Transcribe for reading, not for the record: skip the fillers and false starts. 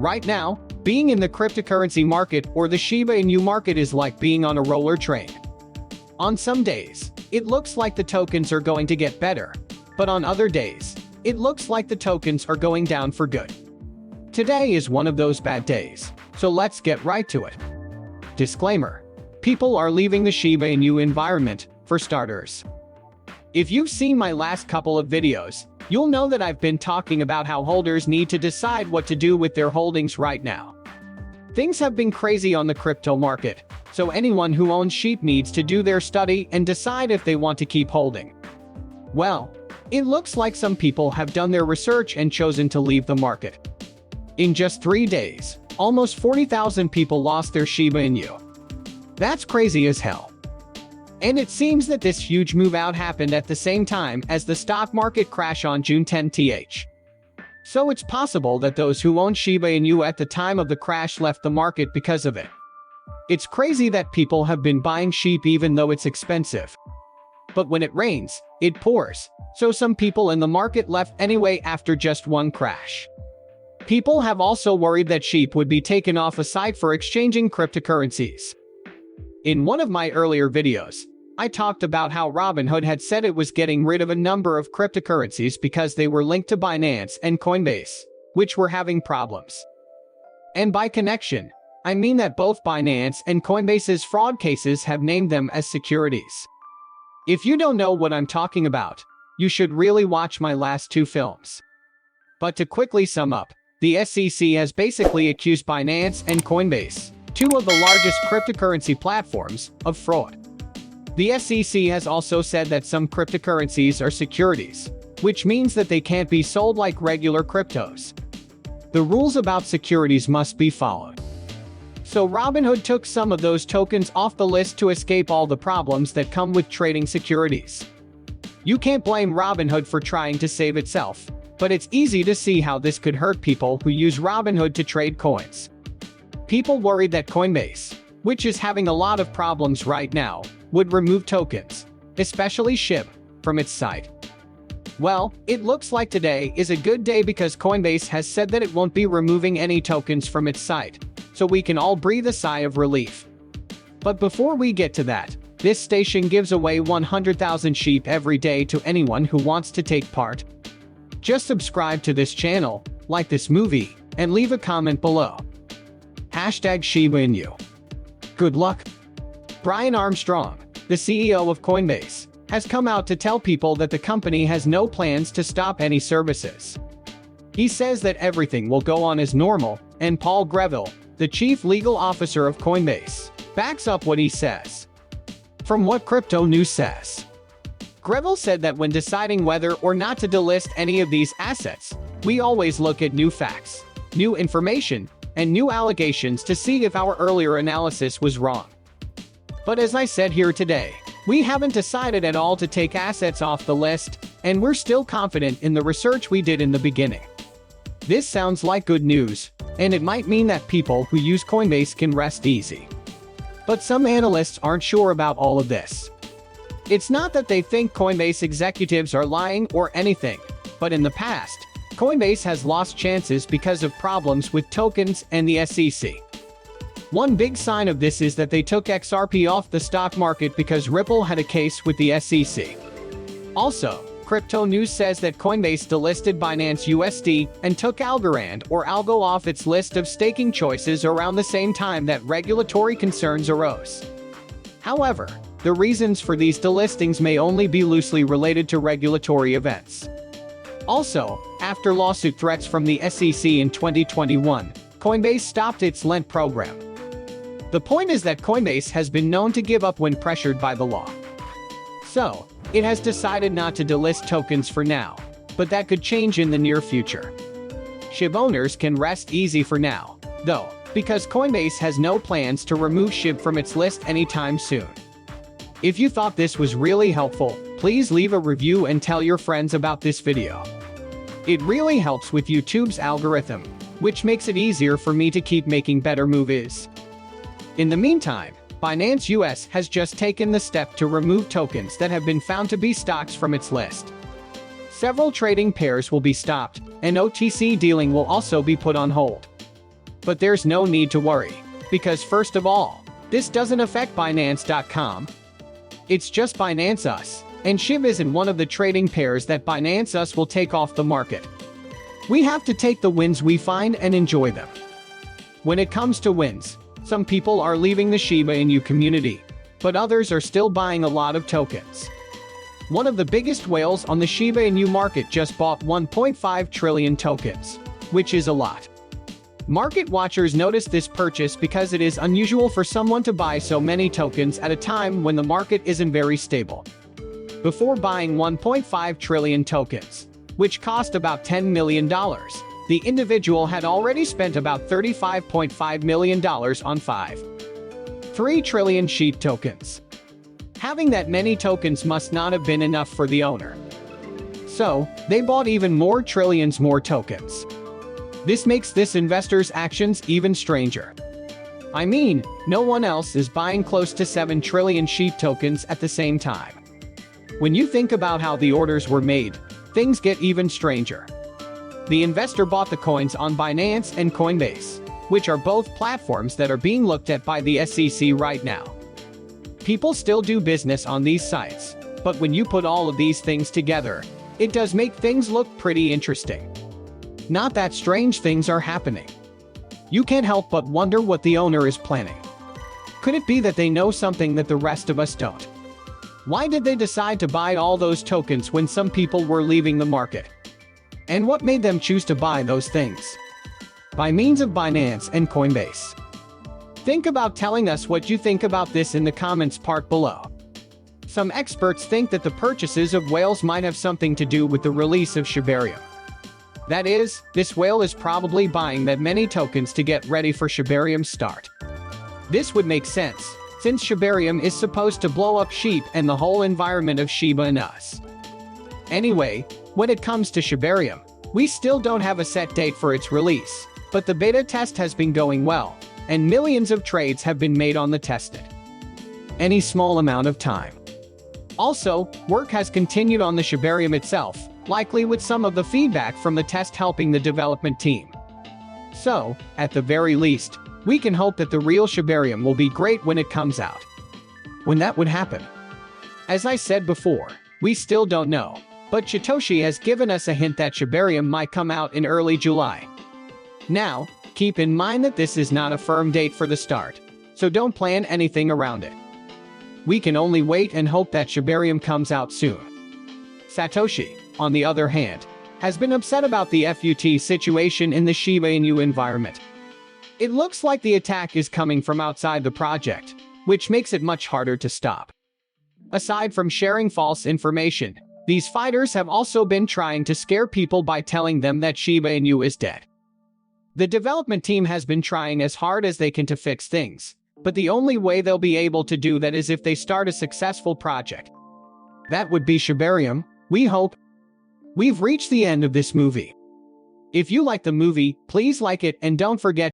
Right now, being in the cryptocurrency market or the Shiba Inu market is like being on a roller train. On some days, it looks like the tokens are going to get better, but on other days, it looks like the tokens are going down for good. Today is one of those bad days, so let's get right to it. Disclaimer: people are leaving the Shiba Inu environment, for starters. If you've seen my last couple of videos, you'll know that I've been talking about how holders need to decide what to do with their holdings right now. Things have been crazy on the crypto market, so anyone who owns Shib needs to do their study and decide if they want to keep holding. Well, it looks like some people have done their research and chosen to leave the market. In just 3 days, almost 40,000 people lost their Shiba Inu. That's crazy as hell. And it seems that this huge move out happened at the same time as the stock market crash on June 10th. So it's possible that those who owned Shiba Inu at the time of the crash left the market because of it. It's crazy that people have been buying Shib even though it's expensive. But when it rains, it pours, so some people in the market left anyway after just one crash. People have also worried that Shib would be taken off a site for exchanging cryptocurrencies. In one of my earlier videos, I talked about how Robinhood had said it was getting rid of a number of cryptocurrencies because they were linked to Binance and Coinbase, which were having problems. And by connection, I mean that both Binance and Coinbase's fraud cases have named them as securities. If you don't know what I'm talking about, you should really watch my last 2 films. But to quickly sum up, the SEC has basically accused Binance and Coinbase, 2 of the largest cryptocurrency platforms, of fraud. The SEC has also said that some cryptocurrencies are securities, which means that they can't be sold like regular cryptos. The rules about securities must be followed. So Robinhood took some of those tokens off the list to escape all the problems that come with trading securities. You can't blame Robinhood for trying to save itself, but it's easy to see how this could hurt people who use Robinhood to trade coins. People worried that Coinbase, which is having a lot of problems right now, would remove tokens, especially Shib, from its site. Well, it looks like today is a good day because Coinbase has said that it won't be removing any tokens from its site, so we can all breathe a sigh of relief. But before we get to that, this station gives away 100,000 Shib every day to anyone who wants to take part. Just subscribe to this channel, like this movie, and leave a comment below. #Shiba Inu. Good luck. Brian Armstrong, the CEO of Coinbase, has come out to tell people that the company has no plans to stop any services. He says that everything will go on as normal, and Paul Greville, the chief legal officer of Coinbase, backs up what he says. From what Crypto News says, Greville said that when deciding whether or not to delist any of these assets, we always look at new facts, new information, and new allegations to see if our earlier analysis was wrong. But as I said here today, we haven't decided at all to take assets off the list, and we're still confident in the research we did in the beginning. This sounds like good news, and it might mean that people who use Coinbase can rest easy. But some analysts aren't sure about all of this. It's not that they think Coinbase executives are lying or anything, but in the past, Coinbase has lost chances because of problems with tokens and the SEC. One big sign of this is that they took XRP off the stock market because Ripple had a case with the SEC. Also, Crypto News says that Coinbase delisted Binance USD and took Algorand or Algo off its list of staking choices around the same time that regulatory concerns arose. However, the reasons for these delistings may only be loosely related to regulatory events. Also, after lawsuit threats from the SEC in 2021, Coinbase stopped its Lent program. The point is that Coinbase has been known to give up when pressured by the law. So, it has decided not to delist tokens for now, but that could change in the near future. Shib owners can rest easy for now, though, because Coinbase has no plans to remove Shib from its list anytime soon. If you thought this was really helpful, please leave a review and tell your friends about this video. It really helps with YouTube's algorithm, which makes it easier for me to keep making better movies. In the meantime, Binance US has just taken the step to remove tokens that have been found to be stocks from its list. Several trading pairs will be stopped, and OTC dealing will also be put on hold. But there's no need to worry, because first of all, this doesn't affect Binance.com. It's just Binance US, and Shib isn't one of the trading pairs that Binance US will take off the market. We have to take the wins we find and enjoy them. When it comes to wins, some people are leaving the Shiba Inu community, but others are still buying a lot of tokens. One of the biggest whales on the Shiba Inu market just bought 1.5 trillion tokens, which is a lot. Market watchers noticed this purchase because it is unusual for someone to buy so many tokens at a time when the market isn't very stable. Before buying 1.5 trillion tokens, which cost about $10 million, the individual had already spent about $35.5 million on 3 trillion Shib tokens. Having that many tokens must not have been enough for the owner. So, they bought even more trillions more tokens. This makes this investor's actions even stranger. I mean, no one else is buying close to 7 trillion Shib tokens at the same time. When you think about how the orders were made, things get even stranger. The investor bought the coins on Binance and Coinbase, which are both platforms that are being looked at by the SEC right now. People still do business on these sites, but when you put all of these things together, it does make things look pretty interesting. Not that strange things are happening. You can't help but wonder what the owner is planning. Could it be that they know something that the rest of us don't? Why did they decide to buy all those tokens when some people were leaving the market? And what made them choose to buy those things? By means of Binance and Coinbase. Think about telling us what you think about this in the comments part below. Some experts think that the purchases of whales might have something to do with the release of Shiba Inu. That is, this whale is probably buying that many tokens to get ready for Shiba Inu's start. This would make sense, since Shiba Inu is supposed to blow up Shib and the whole environment of Shiba Inu. Anyway, when it comes to Shiba Inu, we still don't have a set date for its release, but the beta test has been going well, and millions of trades have been made on the tested. Any small amount of time. Also, work has continued on the Shiba Inu itself, likely with some of the feedback from the test helping the development team. So, at the very least, we can hope that the real Shiba Inu will be great when it comes out. When that would happen? As I said before, we still don't know, but Satoshi has given us a hint that Shiba Inu might come out in early July. Now, keep in mind that this is not a firm date for the start, so don't plan anything around it. We can only wait and hope that Shiba Inu comes out soon. Satoshi, on the other hand, has been upset about the FUT situation in the Shiba Inu environment. It looks like the attack is coming from outside the project, which makes it much harder to stop. Aside from sharing false information, these fighters have also been trying to scare people by telling them that Shiba Inu is dead. The development team has been trying as hard as they can to fix things, but the only way they'll be able to do that is if they start a successful project. That would be Shiba Inu, we hope. We've reached the end of this movie. If you like the movie, please like it and don't forget